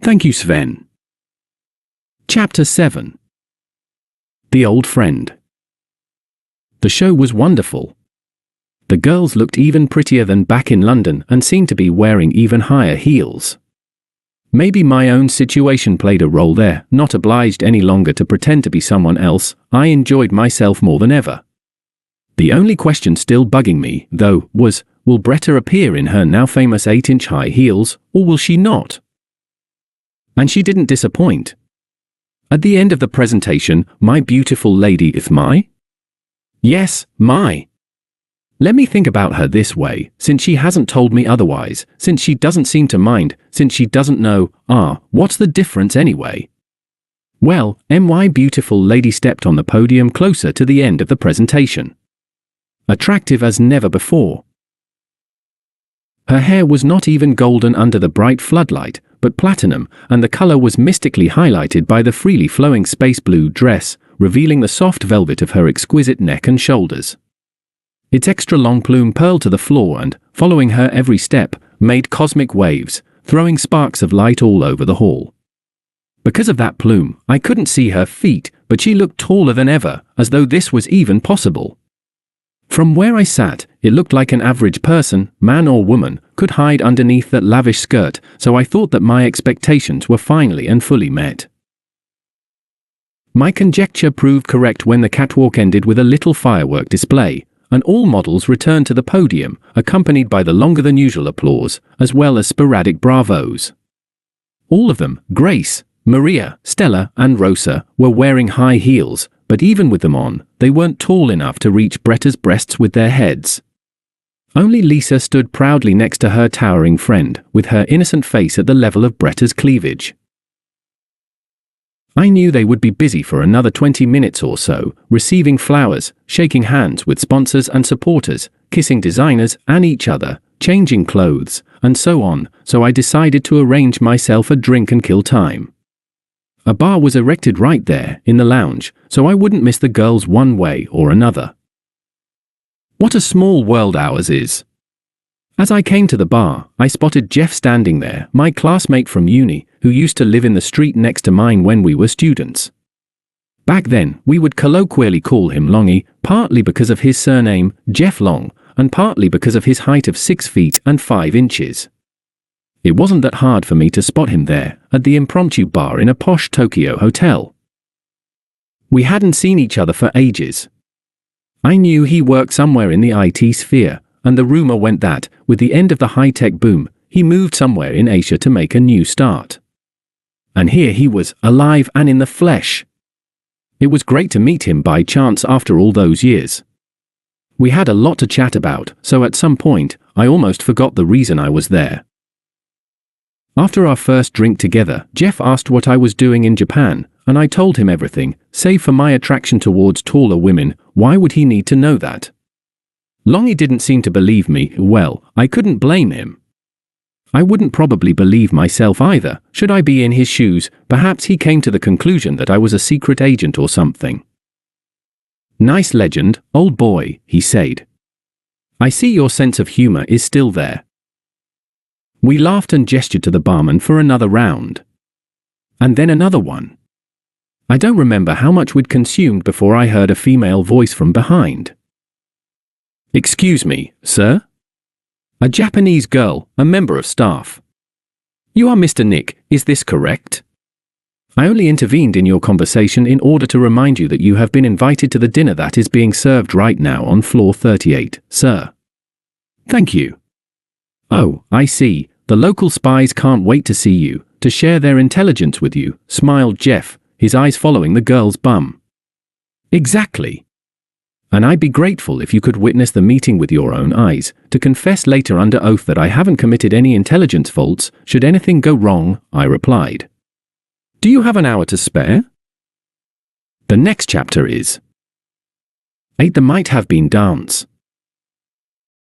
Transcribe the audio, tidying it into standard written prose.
Thank you, Sven. Chapter 7. The Old Friend. The show was wonderful. The girls looked even prettier than back in London and seemed to be wearing even higher heels. Maybe my own situation played a role there. Not obliged any longer to pretend to be someone else, I enjoyed myself more than ever. The only question still bugging me, though, was, will Bretta appear in her now famous 8-inch high heels, or will she not? And she didn't disappoint. At the end of the presentation, my beautiful lady is my? Yes, my. Let me think about her this way, since she hasn't told me otherwise, since she doesn't seem to mind, since she doesn't know, what's the difference anyway? Well, my beautiful lady stepped on the podium closer to the end of the presentation. Attractive as never before. Her hair was not even golden under the bright floodlight, but platinum, and the color was mystically highlighted by the freely flowing space blue dress, revealing the soft velvet of her exquisite neck and shoulders. Its extra long plume pearled to the floor and, following her every step, made cosmic waves, throwing sparks of light all over the hall. Because of that plume, I couldn't see her feet, but she looked taller than ever, as though this was even possible. From where I sat, it looked like an average person, man or woman, could hide underneath that lavish skirt, so I thought that my expectations were finally and fully met. My conjecture proved correct when the catwalk ended with a little firework display, and all models returned to the podium, accompanied by the longer-than-usual applause, as well as sporadic bravos. All of them, Grace, Maria, Stella, and Rosa, were wearing high heels, but even with them on, they weren't tall enough to reach Bretta's breasts with their heads. Only Lisa stood proudly next to her towering friend, with her innocent face at the level of Bretta's cleavage. I knew they would be busy for another 20 minutes or so, receiving flowers, shaking hands with sponsors and supporters, kissing designers and each other, changing clothes, and so on, so I decided to arrange myself a drink and kill time. A bar was erected right there, in the lounge, so I wouldn't miss the girls one way or another. What a small world ours is. As I came to the bar, I spotted Jeff standing there, my classmate from uni, who used to live in the street next to mine when we were students. Back then, we would colloquially call him Longy, partly because of his surname, Jeff Long, and partly because of his height of 6 feet and 5 inches. It wasn't that hard for me to spot him there, at the impromptu bar in a posh Tokyo hotel. We hadn't seen each other for ages. I knew he worked somewhere in the IT sphere, and the rumor went that, with the end of the high-tech boom, he moved somewhere in Asia to make a new start. And here he was, alive and in the flesh. It was great to meet him by chance after all those years. We had a lot to chat about, so at some point, I almost forgot the reason I was there. After our first drink together, Jeff asked what I was doing in Japan, and I told him everything, save for my attraction towards taller women. Why would he need to know that? Longy didn't seem to believe me. Well, I couldn't blame him. I wouldn't probably believe myself either, should I be in his shoes. Perhaps he came to the conclusion that I was a secret agent or something. Nice legend, old boy, he said. I see your sense of humor is still there. We laughed and gestured to the barman for another round. And then another one. I don't remember how much we'd consumed before I heard a female voice from behind. Excuse me, sir? A Japanese girl, a member of staff. You are Mr. Nick, is this correct? I only intervened in your conversation in order to remind you that you have been invited to the dinner that is being served right now on floor 38, sir. Thank you. Oh, I see, the local spies can't wait to see you, to share their intelligence with you, smiled Jeff, his eyes following the girl's bum. Exactly. And I'd be grateful if you could witness the meeting with your own eyes, to confess later under oath that I haven't committed any intelligence faults, should anything go wrong, I replied. Do you have an hour to spare? The next chapter is 8. The Might Have Been Dance.